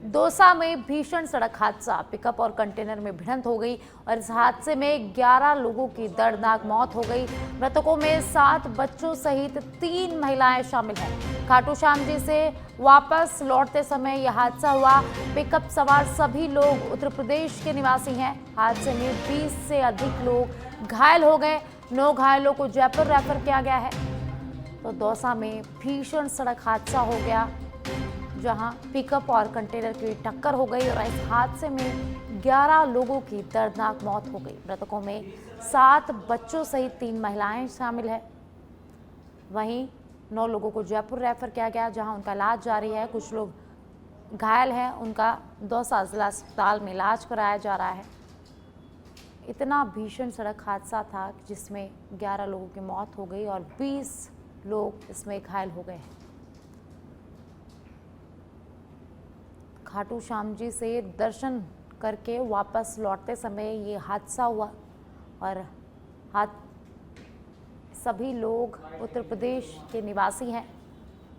दौसा में भीषण सड़क हादसा, पिकअप और कंटेनर में भिड़ंत हो गई और इस हादसे में 11 लोगों की दर्दनाक मौत हो गई। मृतकों में 7 बच्चों सहित 3 महिलाएं शामिल हैं। खाटू श्याम जी से वापस लौटते समय यह हादसा हुआ। पिकअप सवार सभी लोग उत्तर प्रदेश के निवासी हैं। हादसे में 20 से अधिक लोग घायल हो गए। 9 घायलों को जयपुर रेफर किया गया है। तो दौसा में भीषण सड़क हादसा हो गया, जहां पिकअप और कंटेनर की टक्कर हो गई और इस हादसे में 11 लोगों की दर्दनाक मौत हो गई। मृतकों में 7 बच्चों सहित 3 महिलाएं शामिल है। वहीं 9 लोगों को जयपुर रेफर किया गया, जहां उनका इलाज जारी है। कुछ लोग घायल हैं, उनका दौसा जिला अस्पताल में इलाज कराया जा रहा है। इतना भीषण सड़क हादसा था जिसमें 11 लोगों की मौत हो गई और 20 लोग इसमें घायल हो गए हैं। खाटू श्याम जी से दर्शन करके वापस लौटते समय ये हादसा हुआ और सभी लोग उत्तर प्रदेश के निवासी हैं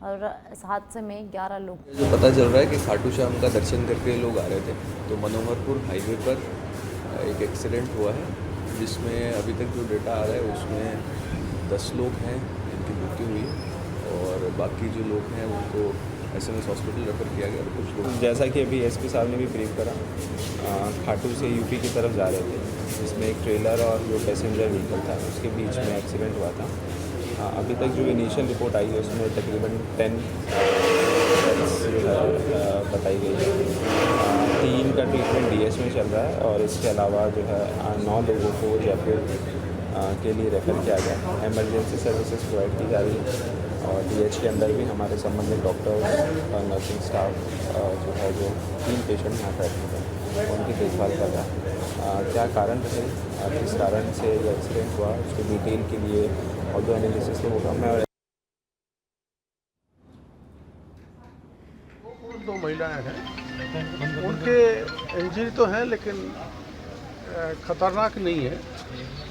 और इस हादसे में 11 लोग। जो पता चल रहा है कि खाटू श्याम का दर्शन करके लोग आ रहे थे, तो मनोहरपुर हाईवे पर एक एक्सीडेंट हुआ है, जिसमें अभी तक जो डेटा आ रहा है उसमें 10 लोग हैं जिनकी मृत्यु हुई है और बाकी जो लोग हैं उनको SMS हॉस्पिटल रेफर किया गया। कुछ लोग, जैसा कि अभी SP साहब ने भी ब्रीफ करा, खाटू से UP की तरफ जा रहे थे, जिसमें एक ट्रेलर और जो पैसेंजर व्हीकल था उसके बीच में एक्सीडेंट हुआ था। अभी तक जो इनिशियल रिपोर्ट आई है उसमें तकरीबन 10 बताई गई है। 3 का ट्रीटमेंट DS में चल रहा है और इसके अलावा जो है 9 लोगों को जयपुर के लिए रेफ़र किया गया। एमरजेंसी सर्विसेज प्रोवाइड की जा रही है और DH के अंदर भी हमारे संबंधित डॉक्टर्स और नर्सिंग स्टाफ जो है, जो 3 पेशेंट यहाँ पर एडमिट हैं, उनकी देखभाल कर रहा है। क्या कारण रहे, किस कारण से ये एक्सीडेंट हुआ, उसके डिटेल के लिए ऑडियो एनालिसिस तो होगा। मैं 2 महिलाएं हैं, उनके इंजरी तो है लेकिन ख़तरनाक नहीं है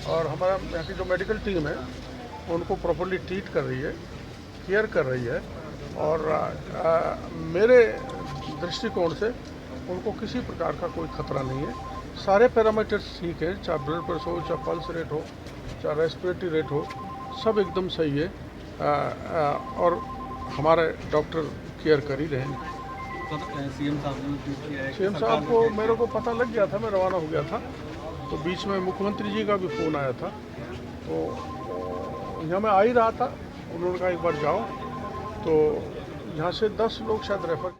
और हमारा यहाँ की जो मेडिकल टीम है उनको प्रॉपर्ली ट्रीट कर रही है, केयर कर रही है और मेरे दृष्टिकोण से उनको किसी प्रकार का कोई खतरा नहीं है। सारे पैरामीटर्स ठीक हैं, चाहे ब्लड प्रेशर हो, चाहे पल्स रेट हो, चाहे रेस्पिरेटरी रेट हो, सब एकदम सही है और हमारे डॉक्टर केयर कर ही रहे हैं। CM साहब को मेरे को पता लग गया था, मैं रवाना हो गया था, तो बीच में मुख्यमंत्री जी का भी फ़ोन आया था, तो यहाँ मैं आ ही रहा था, उन्होंने कहा एक बार जाओ, तो यहाँ से 10 लोग शायद रेफर।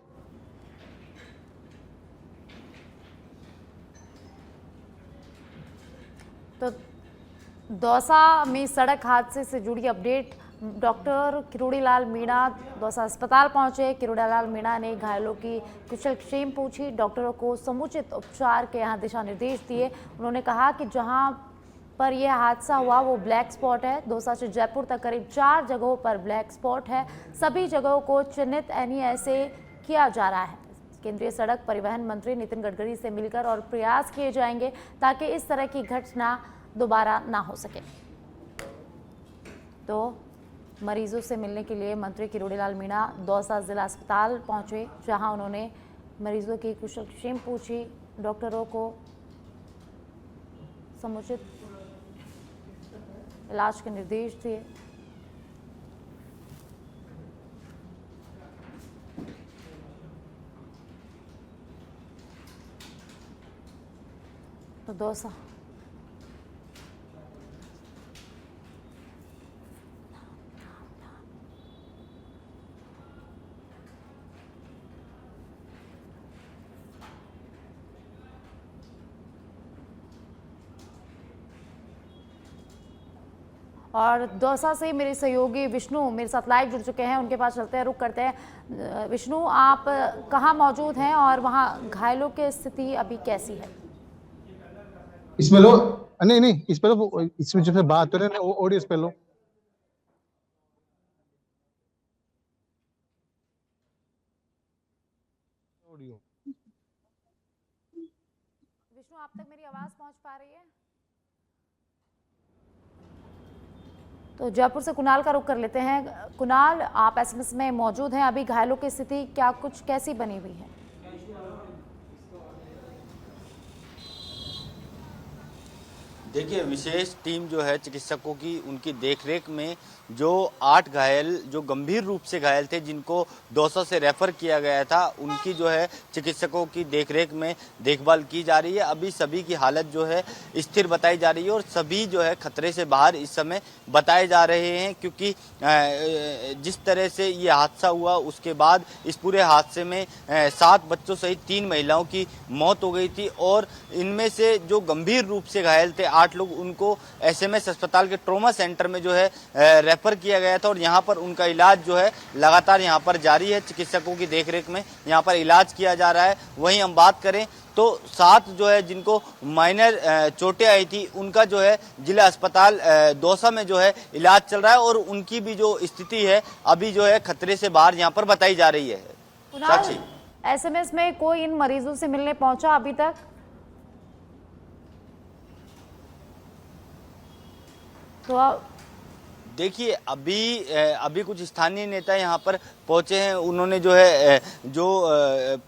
तो दौसा में सड़क हादसे से जुड़ी अपडेट। डॉक्टर किरोड़ीलाल मीणा दौसा अस्पताल पहुंचे। किरोड़ीलाल मीणा ने घायलों की कुशलक्षेम पूछी, डॉक्टरों को समुचित उपचार के यहाँ दिशा निर्देश दिए। उन्होंने कहा कि जहां पर यह हादसा हुआ वो ब्लैक स्पॉट है। दौसा से जयपुर तक करीब 4 जगहों पर ब्लैक स्पॉट है। सभी जगहों को चिन्हित NEA से किया जा रहा है। केंद्रीय सड़क परिवहन मंत्री नितिन गडकरी से मिलकर और प्रयास किए जाएंगे ताकि इस तरह की घटना दोबारा ना हो सके। तो मरीजों से मिलने के लिए मंत्री किरोड़ीलाल मीणा दौसा जिला अस्पताल पहुंचे, जहां उन्होंने मरीजों की कुशलक्षेम पूछी, डॉक्टरों को समुचित इलाज के निर्देश दिए। तो दौसा और दौसा से मेरे सहयोगी विष्णु मेरे साथ लाइव जुड़ चुके हैं, उनके पास चलते हैं, रुक करते हैं। विष्णु, आप कहाँ मौजूद हैं और वहाँ घायलों की स्थिति अभी कैसी है? इसमें लो, नहीं इस पे लो, इसमें जो बात हो रही है ऑडियो इस पे लो। विष्णु, आप तक मेरी आवाज पहुंच पा रही है? तो जयपुर से कुणाल का रुख कर लेते हैं। कुणाल, आप SMS में मौजूद हैं, अभी घायलों की स्थिति क्या कुछ कैसी बनी हुई है? देखिए, विशेष टीम जो है चिकित्सकों की, उनकी देखरेख में जो 8 घायल, जो गंभीर रूप से घायल थे, जिनको दौसा से रेफर किया गया था, उनकी जो है चिकित्सकों की देखरेख में देखभाल की जा रही है। अभी सभी की हालत जो है स्थिर बताई जा रही है और सभी जो है खतरे से बाहर इस समय बताए जा रहे हैं, क्योंकि जिस तरह से ये हादसा हुआ उसके बाद इस पूरे हादसे में 7 बच्चों सहित 3 महिलाओं की मौत हो गई थी और इनमें से जो गंभीर रूप से घायल थे 8 लोग, उनको एसएमएस अस्पताल के ट्रॉमा सेंटर में जो है रेफर किया गया था और यहाँ पर उनका इलाज जो है लगातार यहाँ पर जारी है। चिकित्सकों की देखरेख में यहाँ पर इलाज किया जा रहा है। वहीं हम बात करें तो 7 जो है जिनको माइनर चोटें आई थी, उनका जो है जिला अस्पताल दौसा में जो है इलाज चल रहा है और उनकी भी जो स्थिति है अभी जो है खतरे से बाहर यहाँ पर बताई जा रही है। साक्षी, एसएमएस में कोई इन मरीजों से मिलने पहुंचा अभी तक? तो देखिए, अभी कुछ स्थानीय नेता यहाँ पर पहुंचे हैं। उन्होंने जो है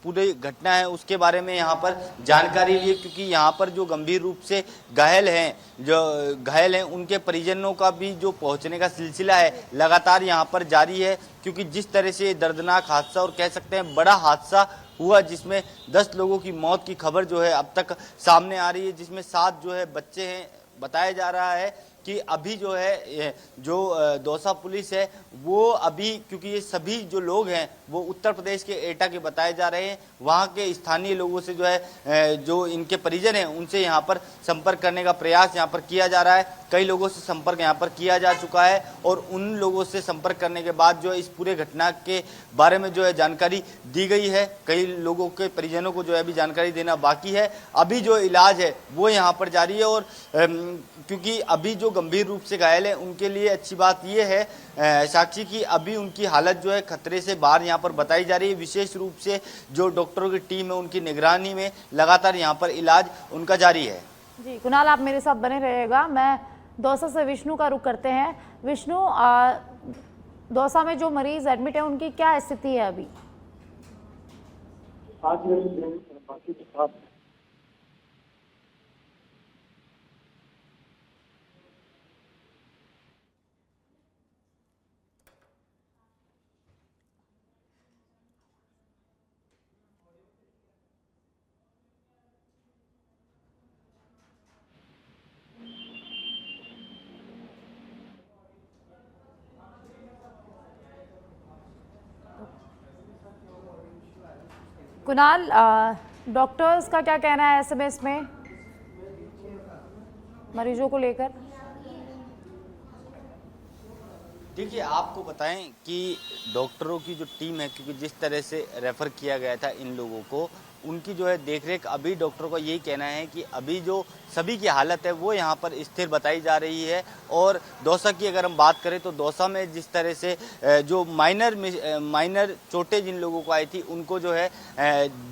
पूरी घटना है उसके बारे में यहाँ पर जानकारी ली, क्योंकि यहाँ पर जो गंभीर रूप से घायल हैं उनके परिजनों का भी जो पहुंचने का सिलसिला है लगातार यहाँ पर जारी है, क्योंकि जिस तरह से दर्दनाक हादसा और कह सकते हैं बड़ा हादसा हुआ, जिसमें 10 लोगों की मौत की खबर जो है अब तक सामने आ रही है, जिसमें 7 जो है बच्चे हैं। बताया जा रहा है कि अभी जो है जो दौसा पुलिस है वो अभी, क्योंकि ये सभी जो लोग हैं वो उत्तर प्रदेश के एटा के बताए जा रहे हैं, वहाँ के स्थानीय लोगों से जो है जो इनके परिजन हैं उनसे यहाँ पर संपर्क करने का प्रयास यहाँ पर किया जा रहा है। कई लोगों से संपर्क यहाँ पर किया जा चुका है और उन लोगों से संपर्क करने के बाद जो इस पूरे घटना के बारे में जो है जानकारी दी गई है। कई लोगों के परिजनों को जो है अभी जानकारी देना बाकी है। अभी जो इलाज है वो यहाँ पर जारी है और क्योंकि अभी जो गंभीर रूप से घायल है उनके लिए अच्छी बात ये है साक्षी की अभी उनकी हालत जो है खतरे से बाहर यहाँ पर बताई जा रही है। विशेष रूप से जो डॉक्टरों की टीम है उनकी निगरानी में लगातार यहाँ पर इलाज उनका जारी है। जी कुणाल, आप मेरे साथ बने रहिएगा। मैं दौसा से विष्णु का रुख करते हैं। विष्णु, दौसा में जो मरीज एडमिट है उनकी क्या स्थिति है अभी? कुणाल, डॉक्टर्स का क्या कहना है एसएमएस में मरीजों को लेकर? देखिए, आपको बताएं कि डॉक्टरों की जो टीम है, क्योंकि जिस तरह से रेफ़र किया गया था इन लोगों को, उनकी जो है देखरेख अभी डॉक्टरों का यही कहना है कि अभी जो सभी की हालत है वो यहाँ पर स्थिर बताई जा रही है। और दौसा की अगर हम बात करें तो दौसा में जिस तरह से जो माइनर चोटें जिन लोगों को आई थी उनको जो है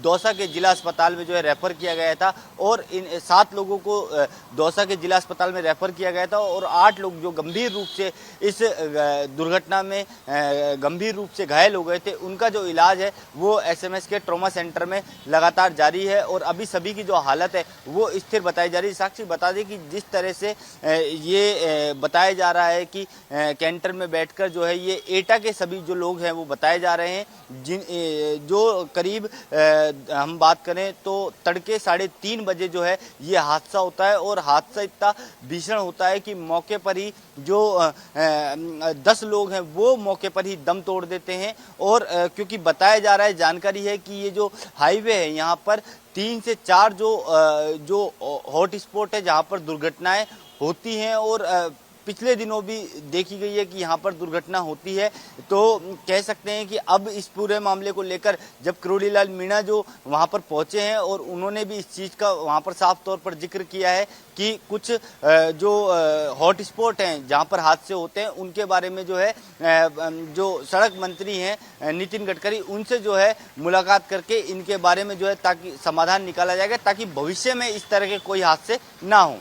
दौसा के जिला अस्पताल में जो है रेफ़र किया गया था और इन 7 लोगों को दौसा के जिला अस्पताल में रेफ़र किया गया था और 8 लोग जो गंभीर रूप से इस दुर्घटना में गंभीर रूप से घायल हो गए थे, उनका जो इलाज है वो एसएमएस के ट्रॉमा सेंटर में लगातार जारी है और अभी सभी की जो हालत है वो स्थिर बताई जा रही है। साक्षी, बता दें कि जिस तरह से ये बताया जा रहा है कि कैंटर में बैठकर जो है ये एटा के सभी जो लोग हैं वो बताए जा रहे हैं, जो करीब हम बात करें तो तड़के 3:30 बजे जो है ये हादसा होता है और हादसा इतना भीषण होता है कि मौके पर ही जो 10 लोग हैं वो मौके पर ही दम तोड़ देते हैं। और क्योंकि बताया जा रहा है, जानकारी है कि ये जो हाईवे है यहाँ पर 3 से 4 जो हॉट स्पॉट है जहाँ पर दुर्घटनाएं होती हैं और पिछले दिनों भी देखी गई है कि यहाँ पर दुर्घटना होती है। तो कह सकते हैं कि अब इस पूरे मामले को लेकर जब किरोड़ीलाल मीणा जो वहाँ पर पहुँचे हैं और उन्होंने भी इस चीज़ का वहाँ पर साफ तौर पर जिक्र किया है कि कुछ जो हॉट स्पॉट हैं जहाँ पर हादसे होते हैं उनके बारे में जो है जो सड़क मंत्री हैं नितिन गडकरी, उनसे जो है मुलाकात करके इनके बारे में जो है ताकि समाधान निकाला जाएगा ताकि भविष्य में इस तरह के कोई हादसे ना हो।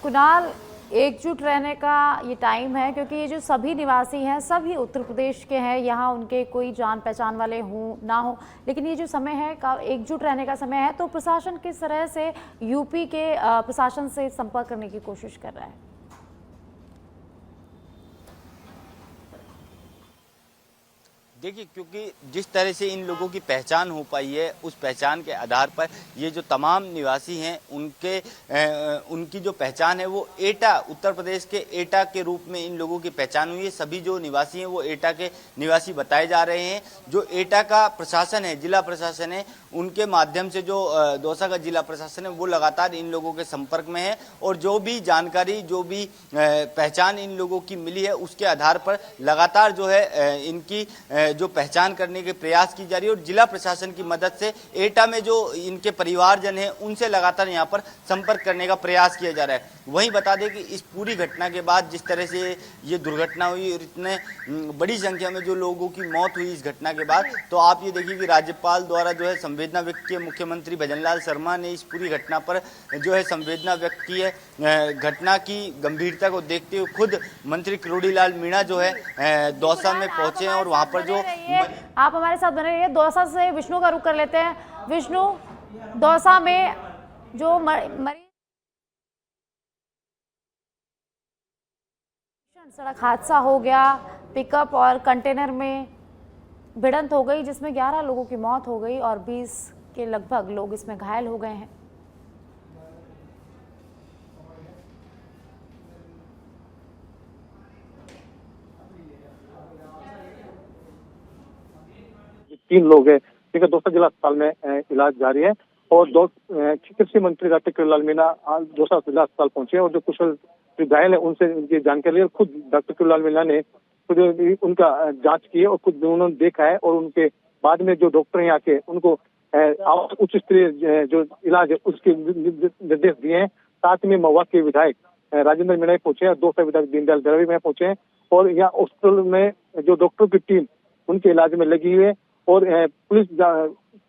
कुणाल, एकजुट रहने का ये टाइम है, क्योंकि ये जो सभी निवासी हैं सभी उत्तर प्रदेश के हैं, यहाँ उनके कोई जान पहचान वाले हों ना हो, लेकिन ये जो समय है का एकजुट रहने का समय है। तो प्रशासन किस तरह से यूपी के प्रशासन से संपर्क करने की कोशिश कर रहा है? देखिए, क्योंकि जिस तरह से इन लोगों की पहचान हो पाई है, उस पहचान के आधार पर ये जो तमाम निवासी हैं उनकी जो पहचान है वो एटा, उत्तर प्रदेश के एटा के रूप में इन लोगों की पहचान हुई है। सभी जो निवासी हैं वो एटा के निवासी बताए जा रहे हैं। जो एटा का प्रशासन है, जिला प्रशासन है, उनके माध्यम से जो दौसा का जिला प्रशासन है वो लगातार इन लोगों के संपर्क में है, और जो भी जानकारी, जो भी पहचान इन लोगों की मिली है उसके आधार पर लगातार जो है इनकी जो पहचान करने के प्रयास की जा रही है। और जिला प्रशासन की मदद से एटा में जो इनके परिवारजन हैं उनसे लगातार यहाँ पर संपर्क करने का प्रयास किया जा रहा है। वहीं बता दें कि इस पूरी घटना के बाद जिस तरह से ये दुर्घटना हुई और इतने बड़ी संख्या में जो लोगों की मौत हुई इस घटना के बाद, तो आप ये देखिए कि राज्यपाल द्वारा जो है संवेदना व्यक्त की है। मुख्यमंत्री भजनलाल शर्मा ने इस पूरी घटना पर जो है संवेदना व्यक्त की है। घटना की गंभीरता को देखते हुए खुद मंत्री किरोड़ीलाल मीणा जो है दौसा में पहुंचे हैं, और वहां पर जो आप हमारे साथ बने रहिए। दौसा से विष्णु का रुख कर लेते हैं। विष्णु, दौसा में जो मरीज सड़क हादसा हो गया, पिकअप और कंटेनर में भिड़ंत हो गई, जिसमें 11 लोगों की मौत हो गई और 20 के लगभग लोग इसमें घायल हो गए हैं। तीन लोग हैं, ठीक है, दौसा जिला अस्पताल में इलाज जारी है। और कृषि मंत्री डॉक्टर किरोड़ीलाल मीणा दौसा जिला अस्पताल पहुंचे और जो कुशल घायल है उनसे उनकी जानकारी ली। खुद डॉक्टर किरोड़ीलाल मीणा ने खुद उनका जांच की है और खुद उन्होंने देखा है, और उनके बाद में जो डॉक्टर यहाँ के उनको उच्च स्तरीय जो इलाज है उसके निर्देश दिए हैं। साथ में महुआ के विधायक राजेंद्र मीणा पहुंचे हैं, दौसा विधायक दीनदयाल दरावी में पहुंचे हैं, और यहाँ हॉस्पिटल में जो डॉक्टर की टीम उनके इलाज में लगी हुई है। और पुलिस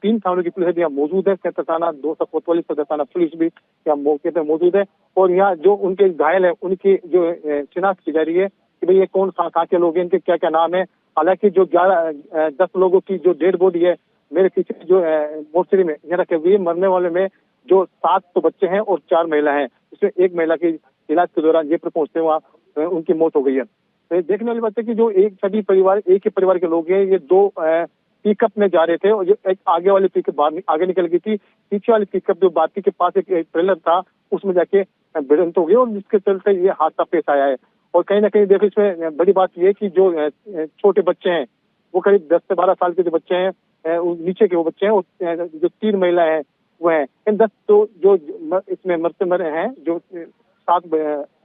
3 थानों की पुलिस यहाँ मौजूद है। सदर थाना, दौसा कोतवाली सदर थाना पुलिस भी यहाँ मौके पर मौजूद है। और यहाँ जो उनके घायल है उनकी जो शिनाख्त की जा रही है कि भाई ये कौन कहाँ के लोग हैं, इनके क्या क्या नाम है। हालांकि जो 10 लोगों की जो डेड बॉडी है मेरे पीछे जो मोर्चरी में यहाँ रखे हुए, मरने वाले में जो 7 तो बच्चे हैं और 4 महिला हैं। इसमें एक महिला की इलाज के दौरान ये पर पहुंचते वहाँ उनकी मौत हो गई है। तो देखने वाली बात है कि जो सभी परिवार एक ही परिवार के लोग हैं। ये 2 पिकअप में जा रहे थे और जो एक आगे वाली पिकअप बाहर आगे निकल गई थी। पीछे वाली पिकअप जो बाती के पास एक ट्रेलर था उसमें जाके भिड़ंत हो गई, और जिसके चलते ये हादसा पेश आया है। और कहीं ना कहीं देखो इसमें बड़ी बात ये है कि जो छोटे बच्चे हैं वो करीब 10 से 12 साल के जो बच्चे हैं, नीचे के वो बच्चे हैं, और जो 3 महिलाएं हैं वो हैं। इन 10 तो जो इसमें मरे हैं, जो 7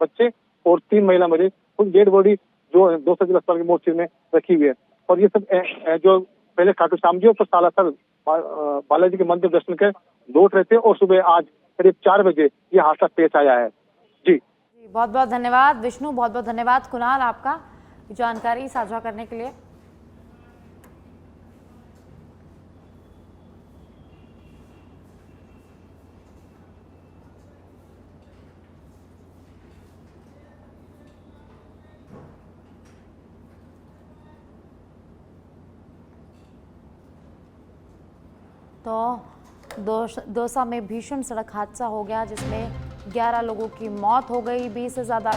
बच्चे और 3 महिला मरे, उन डेड बॉडी जो दौसा जिला अस्पताल के मोर्चे में रखी हुई है। और ये सब जो पहले खाटू श्याम जी और सालासर बालाजी के मंदिर दर्शन कर लौट रहे थे, और सुबह आज करीब 4 बजे ये हादसा पेश आया है। जी बहुत बहुत धन्यवाद विष्णु, बहुत बहुत धन्यवाद कुणाल आपका जानकारी साझा करने के लिए। तो दौसा में भीषण सड़क हादसा हो गया, जिसमें 11 लोगों की मौत हो गई, 20 से ज़्यादा।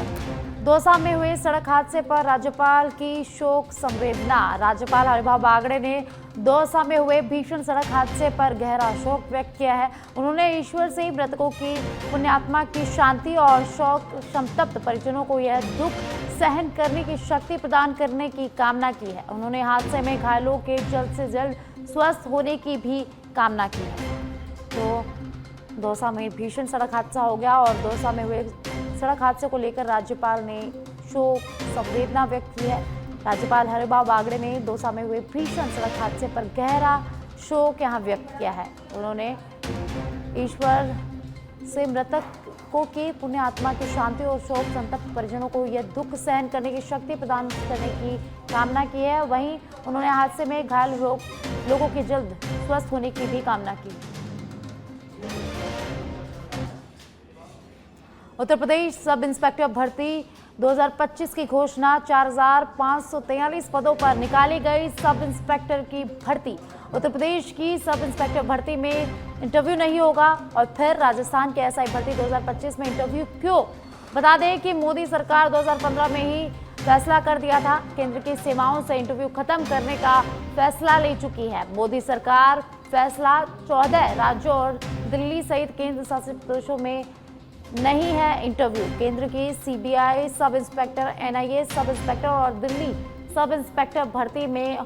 दौसा में हुए सड़क हादसे पर राज्यपाल की शोक संवेदना। राज्यपाल हरिभाऊ बागड़े ने दौसा में हुए भीषण सड़क हादसे पर गहरा शोक व्यक्त किया है। उन्होंने ईश्वर से मृतकों की पुण्यात्मा की शांति और शोक संतप्त परिजनों को यह दुख सहन करने की शक्ति प्रदान करने की कामना की है। उन्होंने हादसे में घायलों के जल्द से जल्द स्वस्थ होने की भी कामना की है। तो दौसा में भीषण सड़क हादसा हो गया, और दौसा में हुए सड़क हादसे को लेकर राज्यपाल ने शोक संवेदना व्यक्त की है। राज्यपाल हरिभाऊ बागड़े ने दौसा में हुए भीषण सड़क हादसे पर गहरा शोक यहाँ व्यक्त किया है। उन्होंने ईश्वर से मृतकों की पुण्य आत्मा की शांति और शोक संतप्त परिजनों को यह दुख सहन करने की शक्ति प्रदान करने की कामना की है। वहीं उन्होंने हादसे में घायल लोगों के जल्द स्वस्थ होने की भी कामना की। उत्तर प्रदेश सब इंस्पेक्टर भर्ती 2025 की घोषणा 4,543 पदों पर निकाली गई सब इंस्पेक्टर की भर्ती। उत्तर प्रदेश की सब इंस्पेक्टर भर्ती में इंटरव्यू नहीं होगा और फिर राजस्थान के एसआई भर्ती 2025 में इंटरव्यू क्यों? बता दें कि मोदी सरकार 2015 में ही फैसला कर दिया था। केंद्र की सेवाओं से इंटरव्यू खत्म करने का फैसला ले चुकी है। मोदी सरकार फैसला 14 राज्यों और दिल्ली सहित केंद्र शासित प्रदेशों में नहीं है इंटरव्यू। केंद्र की CBI sub inspector, NIA sub inspector और दिल्ली सब इंस्पेक्टर भर्ती में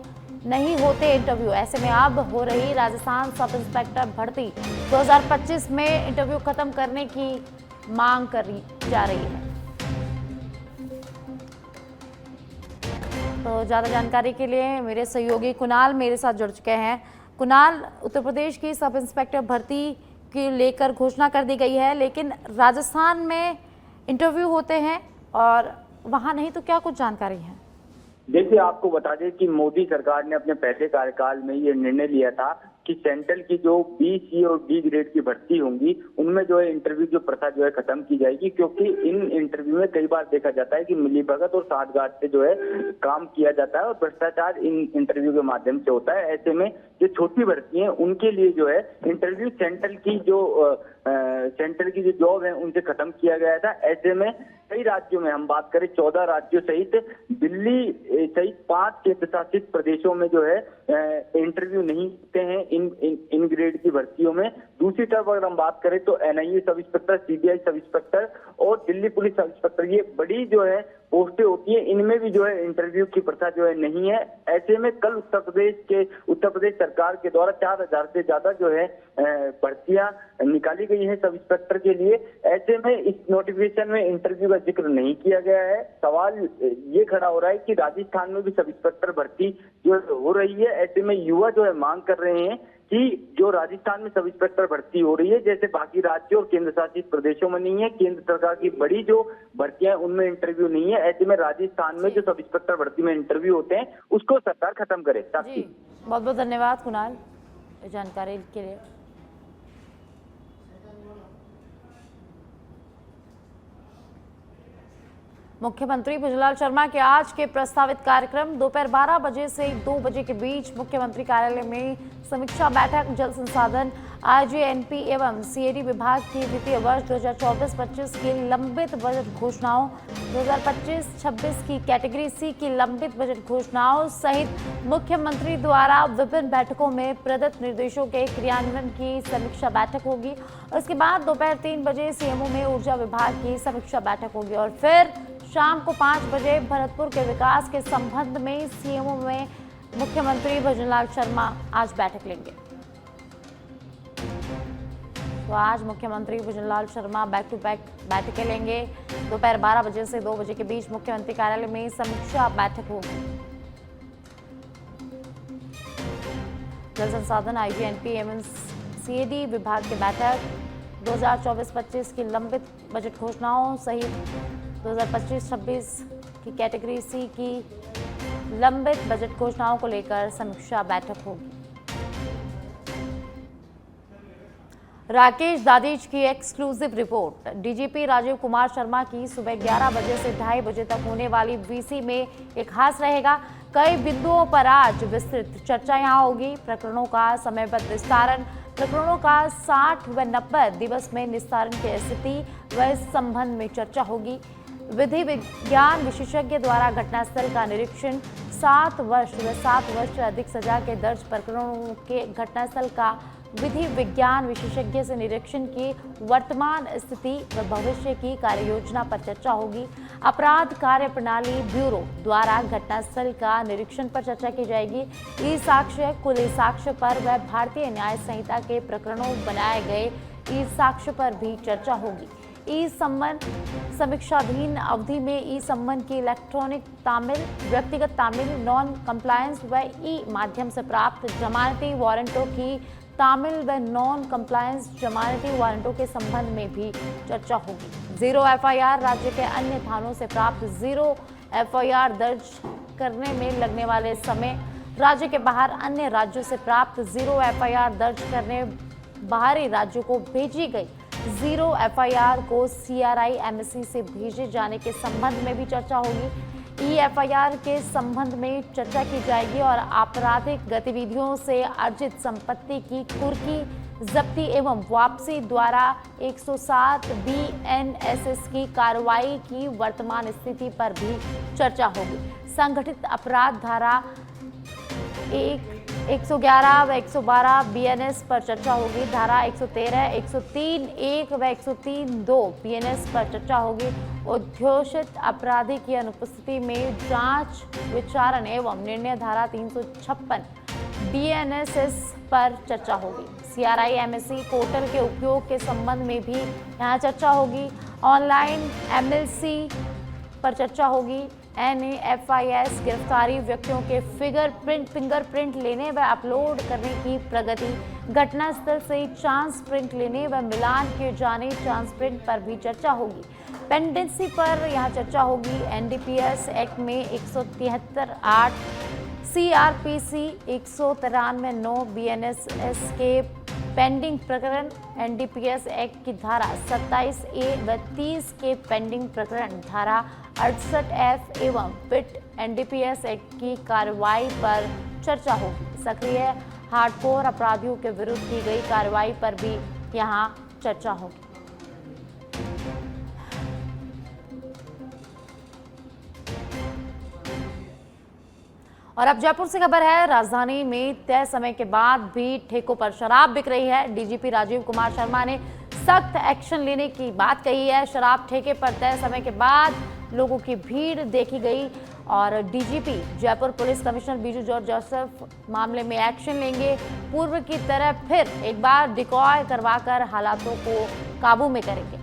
नहीं होते इंटरव्यू। ऐसे में अब हो रही राजस्थान सब इंस्पेक्टर भर्ती 2025 में इंटरव्यू खत्म करने की मांग करी जा रही है। तो ज़्यादा जानकारी के लिए मेरे सहयोगी कुणाल मेरे साथ जुड़ चुके हैं। कुणाल, उत्तर प्रदेश की सब इंस्पेक्टर भर्ती की लेकर घोषणा कर दी गई है, लेकिन राजस्थान में इंटरव्यू होते हैं और वहाँ नहीं, तो क्या कुछ जानकारी है? देखिए, आपको बता दें कि मोदी सरकार ने अपने पहले कार्यकाल में ये निर्णय लिया था कि सेंट्रल की जो बी, सी और डी ग्रेड की भर्ती होंगी उनमें जो है इंटरव्यू जो प्रथा जो है खत्म की जाएगी, क्योंकि इन इंटरव्यू में कई बार देखा जाता है कि मिलीभगत और साठगांठ से जो है काम किया जाता है और भ्रष्टाचार इन इंटरव्यू के माध्यम से होता है। ऐसे में जो छोटी भर्ती है उनके लिए जो है इंटरव्यू सेंट्रल की जो जॉब है उनसे खत्म किया गया था। ऐसे में कई राज्यों में हम बात करें 14 राज्यों सहित दिल्ली सहित 5 केंद्र शासित प्रदेशों में जो है इंटरव्यू नहीं होते हैं इन ग्रेड की भर्तियों में। दूसरी तरफ अगर हम बात करें तो NIA sub inspector, CBI sub inspector और दिल्ली पुलिस सब इंस्पेक्टर, ये बड़ी जो है पोस्टें होती हैं, इनमें भी जो है इंटरव्यू की प्रथा जो है नहीं है। ऐसे में कल उत्तर प्रदेश सरकार के द्वारा 4,000 से ज्यादा जो है भर्तियां निकाली गई है सब इंस्पेक्टर के लिए। ऐसे में इस नोटिफिकेशन में इंटरव्यू का जिक्र नहीं किया गया है। सवाल ये खड़ा हो रहा है कि राजस्थान में भी सब इंस्पेक्टर भर्ती जो हो रही है, ऐसे में युवा जो है मांग कर रहे हैं कि जो राजस्थान में सब इंस्पेक्टर भर्ती हो रही है जैसे बाकी राज्यों और केंद्र शासित प्रदेशों में नहीं है, केंद्र सरकार की बड़ी जो भर्तियां उनमें इंटरव्यू नहीं है। ऐसे में राजस्थान में जो सब इंस्पेक्टर भर्ती में इंटरव्यू होते हैं उसको सरकार खत्म करे। जी, बहुत बहुत धन्यवाद कुणाल जानकारी के लिए। मुख्यमंत्री भुजलाल शर्मा के आज के प्रस्तावित कार्यक्रम दोपहर 12 बजे से 2 बजे के बीच मुख्यमंत्री कार्यालय में समीक्षा बैठक। जल संसाधन, आईजीएनपी एवं सीएडी विभाग की वित्तीय वर्ष 2024-25 की लंबित बजट घोषणाओं, 2025-26 की कैटेगरी सी की लंबित बजट घोषणाओं सहित मुख्यमंत्री द्वारा विभिन्न बैठकों में प्रदत्त निर्देशों के क्रियान्वयन की समीक्षा बैठक होगी। उसके बाद दोपहर 3 बजे सीएमओ में ऊर्जा विभाग की समीक्षा बैठक होगी और फिर शाम को 5 बजे भरतपुर के विकास के संबंध में सीएमओ में मुख्यमंत्री भुजलाल शर्मा आज बैठक लेंगे। तो आज मुख्यमंत्री भुजलाल शर्मा बैक टू बैक बैठकें लेंगे। दोपहर 12 बजे से 2 बजे के बीच मुख्यमंत्री कार्यालय में समीक्षा बैठक होगी। जल संसाधन, आईजीएनपी एवं सीएडी विभाग की बैठक, 2024-25 की लंबित बजट घोषणाओं सहित 2025-26 की कैटेगरी सी की लंबित बजट घोषणाओं को लेकर समीक्षा बैठक होगी। राकेश दादीज की exclusive report. DGP Rajeev Kumar Sharma की सुबह 11 बजे से 2:30 बजे तक होने वाली वीसी में एक खास रहेगा। कई बिंदुओं पर आज विस्तृत चर्चा यहां होगी। प्रकरणों का समयबद्ध निस्तारण, प्रकरणों का 60 व 90 दिवस में निस्तारण की स्थिति व इस संबंध में चर्चा होगी। विधि विज्ञान विशेषज्ञ द्वारा घटनास्थल का निरीक्षण, 7 वर्ष व 7 वर्ष से अधिक सजा के दर्ज प्रकरणों के घटनास्थल का विधि विज्ञान विशेषज्ञ से निरीक्षण की वर्तमान स्थिति व भविष्य की कार्य योजना पर चर्चा होगी। अपराध कार्य प्रणाली ब्यूरो द्वारा घटनास्थल का निरीक्षण पर चर्चा की जाएगी। ई साक्ष्य, कुल ई साक्ष्य पर व भारतीय न्याय संहिता के प्रकरणों बनाए गए ई साक्ष्य पर भी चर्चा होगी। ई सम्मन समीक्षाधीन अवधि में ई सम्मन की इलेक्ट्रॉनिक तामील, व्यक्तिगत तामील, नॉन कंप्लायंस व ई माध्यम से प्राप्त जमानती वारंटों की तामील व नॉन कंप्लायंस जमानती वारंटों के संबंध में भी चर्चा होगी। 0 एफआईआर, राज्य के अन्य थानों से प्राप्त 0 एफआईआर दर्ज करने में लगने वाले समय, राज्य के बाहर अन्य राज्यों से प्राप्त 0 एफआईआर दर्ज करने बाहरी राज्यों को भेजी गई जीरो एफआईआर को सीआरआई एमएससी से भेजे जाने के संबंध में भी चर्चा होगी। ईएफआईआर के संबंध में चर्चा की जाएगी और आपराधिक गतिविधियों से अर्जित संपत्ति की कुर्की, जब्ती एवं वापसी द्वारा 107 बीएनएसएस की कार्रवाई की वर्तमान स्थिति पर भी चर्चा होगी। संगठित अपराध धारा 111 व 112 बीएनएस पर चर्चा होगी। धारा 113, 103(1) व 103(2) बीएनएस पर चर्चा होगी। उद्घोषित अपराधी की अनुपस्थिति में जांच, विचारण एवं निर्णय धारा 356 बीएनएसएस पर चर्चा होगी। सीआरआई एमएससी पोर्टल के उपयोग के संबंध में भी यहाँ चर्चा होगी। ऑनलाइन एमएलसी पर चर्चा होगी। NAFIS गिरफ्तारी व्यक्तियों के फिंगरप्रिंट लेने व अपलोड करने की प्रगति, घटनास्थल से चांस प्रिंट लेने व मिलान किए जाने चांस प्रिंट पर भी चर्चा होगी। पेंडेंसी पर यहाँ चर्चा होगी। NDPS एक्ट में 173(8), CRPC 193(9) BNSS के पेंडिंग प्रकरण, NDPS एक्ट की धारा 27A व 30 के पेंडिंग प्रकरण, धारा 68F एवं पिट NDPS एक्ट की कार्रवाई पर चर्चा होगी। सक्रिय हार्डकोर अपराधियों के विरुद्ध की गई कार्रवाई पर भी यहाँ चर्चा होगी। और अब जयपुर से खबर है। राजधानी में तय समय के बाद भी ठेकों पर शराब बिक रही है। डीजीपी राजीव कुमार शर्मा ने सख्त एक्शन लेने की बात कही है। शराब ठेके पर तय समय के बाद लोगों की भीड़ देखी गई और DGP Jaipur police commissioner Biju George Joseph मामले में एक्शन लेंगे। पूर्व की तरह फिर एक बार डिकॉय करवाकर हालातों को काबू में करेंगे।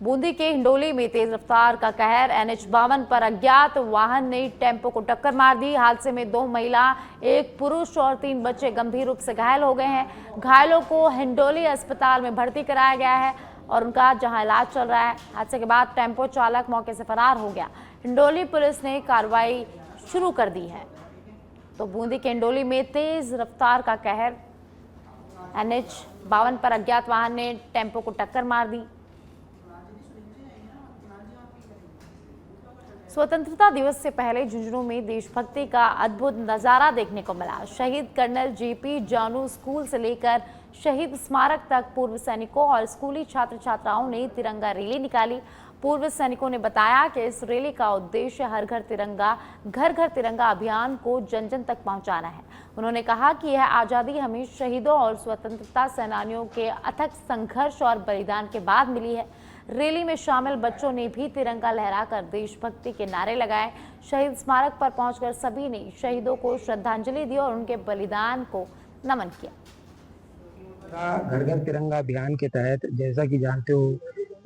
बूंदी के हिंडोली में तेज रफ्तार का कहर। NH52 पर अज्ञात वाहन ने टेम्पो को टक्कर मार दी। हादसे में 2 महिला, 1 पुरुष और 3 बच्चे गंभीर रूप से घायल हो गए हैं। घायलों को हिंडोली अस्पताल में भर्ती कराया गया है और उनका जहां इलाज चल रहा है। हादसे के बाद टेम्पो चालक मौके से फरार हो गया। हिंडोली पुलिस ने कार्रवाई शुरू कर दी है। तो बूंदी के हिंडोली में तेज रफ्तार का कहर। NH52 पर अज्ञात वाहन ने टेम्पो को टक्कर मार दी। स्वतंत्रता दिवस से पहले झुंझुनू में देशभक्ति का अद्भुत नजारा देखने को मिला। शहीद कर्नल JP जानू स्कूल से लेकर शहीद स्मारक तक पूर्व सैनिकों और स्कूली छात्र छात्राओं ने तिरंगा रैली निकाली। पूर्व सैनिकों ने बताया कि इस रैली का उद्देश्य हर घर तिरंगा, घर घर तिरंगा अभियान को जन जन तक पहुंचाना है। उन्होंने कहा कि यह आज़ादी हमें शहीदों और स्वतंत्रता सेनानियों के अथक संघर्ष और बलिदान के बाद मिली है। रैली में शामिल बच्चों ने भी तिरंगा लहराकर देशभक्ति के नारे लगाए। शहीद स्मारक पर पहुंचकर सभी ने शहीदों को श्रद्धांजलि दी और उनके बलिदान को नमन किया। घर घर तिरंगा अभियान के तहत जैसा कि जानते हो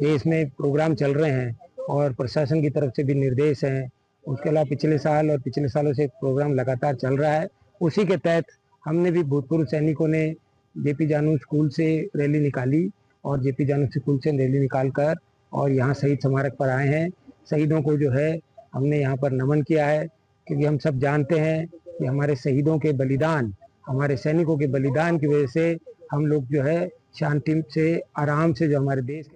देश में प्रोग्राम चल रहे हैं और प्रशासन की तरफ से भी निर्देश हैं। उसके अलावा पिछले साल और पिछले सालों से प्रोग्राम लगातार चल रहा है। उसी के तहत हमने भी भूतपूर्व सैनिकों ने JP जानू स्कूल से रैली निकाली और JP जानू स्कूल से रैली निकालकर और यहाँ शहीद स्मारक पर आए हैं। शहीदों को जो है हमने यहाँ पर नमन किया है, क्योंकि हम सब जानते हैं कि हमारे शहीदों के बलिदान, हमारे सैनिकों के बलिदान की वजह से हम लोग जो है शांति से, आराम से जो हमारे देश।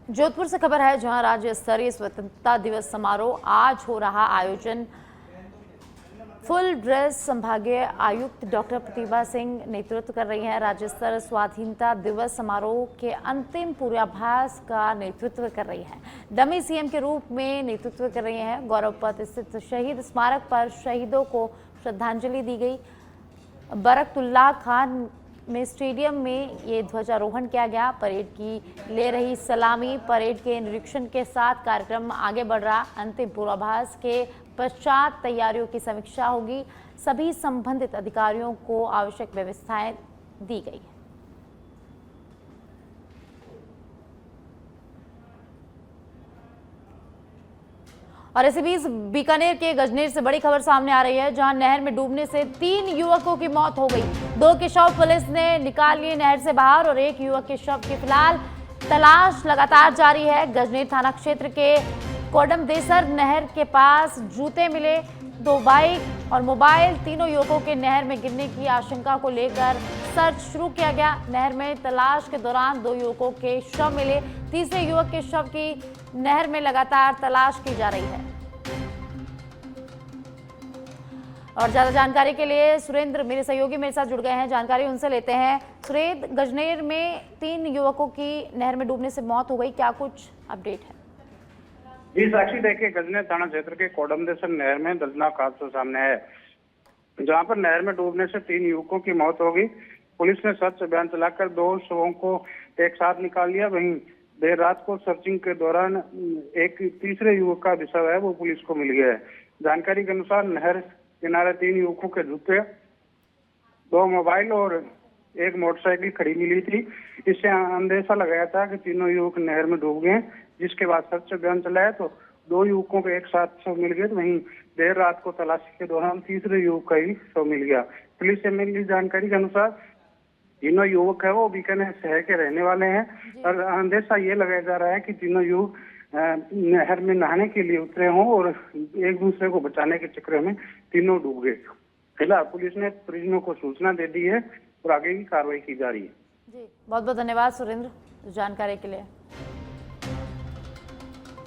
जोधपुर से खबर है, जहां राज्य स्तरीय स्वतंत्रता दिवस समारोह आज हो रहा आयोजन। फुल ड्रेस संभागीय आयुक्त डॉक्टर प्रतिभा सिंह नेतृत्व कर रही हैं। राज्य स्तर स्वाधीनता दिवस समारोह के अंतिम पूर्वाभ्यास का नेतृत्व कर रही हैं। डमी CM के रूप में नेतृत्व कर रही हैं। गौरव पथ स्थित शहीद स्मारक पर शहीदों को श्रद्धांजलि दी गई। बरकतुल्लाह खान में स्टेडियम में ये ध्वजारोहण किया गया। परेड की ले रही सलामी, परेड के निरीक्षण के साथ कार्यक्रम आगे बढ़ रहा। अंतिम पूर्वाभ्यास के पश्चात तैयारियों की समीक्षा होगी। सभी संबंधित अधिकारियों को आवश्यक व्यवस्थाएं दी गई है। और इसी बीच बीकानेर के गजनेर से बड़ी खबर सामने आ रही है, जहां नहर में डूबने से 3 युवकों की मौत हो गई। 2 के शव पुलिस ने निकाल लिए नहर से बाहर और 1 युवक के शव की फिलहाल तलाश लगातार जारी है। गजनेर थाना क्षेत्र के कोडमदेसर नहर के पास जूते मिले। 2 बाइक और मोबाइल, तीनों युवकों के नहर में गिरने की आशंका को लेकर सर्च शुरू किया गया। नहर में तलाश के दौरान 2 युवकों के शव मिले। तीसरे युवक के शव की नहर में लगातार तलाश की जा रही है। और ज्यादा जानकारी के लिए सुरेंद्र मेरे सहयोगी मेरे साथ जुड़ गए हैं, जानकारी उनसे लेते हैं। सुरेंद्र, गजनेर में 3 युवकों की नहर में डूबने से मौत हो गई, क्या कुछ अपडेट है? जी साक्षी, देखिए गजनेर थाना क्षेत्र के कोडमदेशन नहर में दर्दनाक हादसा सामने है, जहां पर नहर में डूबने से 3 युवकों की मौत हो गई। पुलिस ने सर्च अभियान चलाकर 2 शवों को एक साथ निकाल लिया। वहीं देर रात को सर्चिंग के दौरान एक तीसरे युवक का भी शव है वो पुलिस को मिल गया है। जानकारी के अनुसार नहर किनारे 3 युवकों के जूते, 2 मोबाइल और एक मोटरसाइकिल खड़ी मिली थी। इससे अंदेशा लगाया था कि तीनों युवक नहर में डूब गए, जिसके बाद सर्च अभियान चलाया तो 2 युवकों को एक साथ शव मिल गए। वहीं देर रात को तलाशी के दौरान तीसरे युवक का ही शव मिल गया। पुलिस से मिली जानकारी के अनुसार तीनों युवक है वो बीकानेर शहर के रहने वाले हैं और अंदेशा ये लगाया जा रहा है कि तीनों युवक नहर में नहाने के लिए उतरे हों और एक दूसरे को बचाने के चक्कर में तीनों डूब गए। फिलहाल पुलिस ने परिजनों को सूचना दे दी है और आगे की कार्रवाई की जा रही है। जी, बहुत बहुत धन्यवाद सुरेंद्र जानकारी के लिए।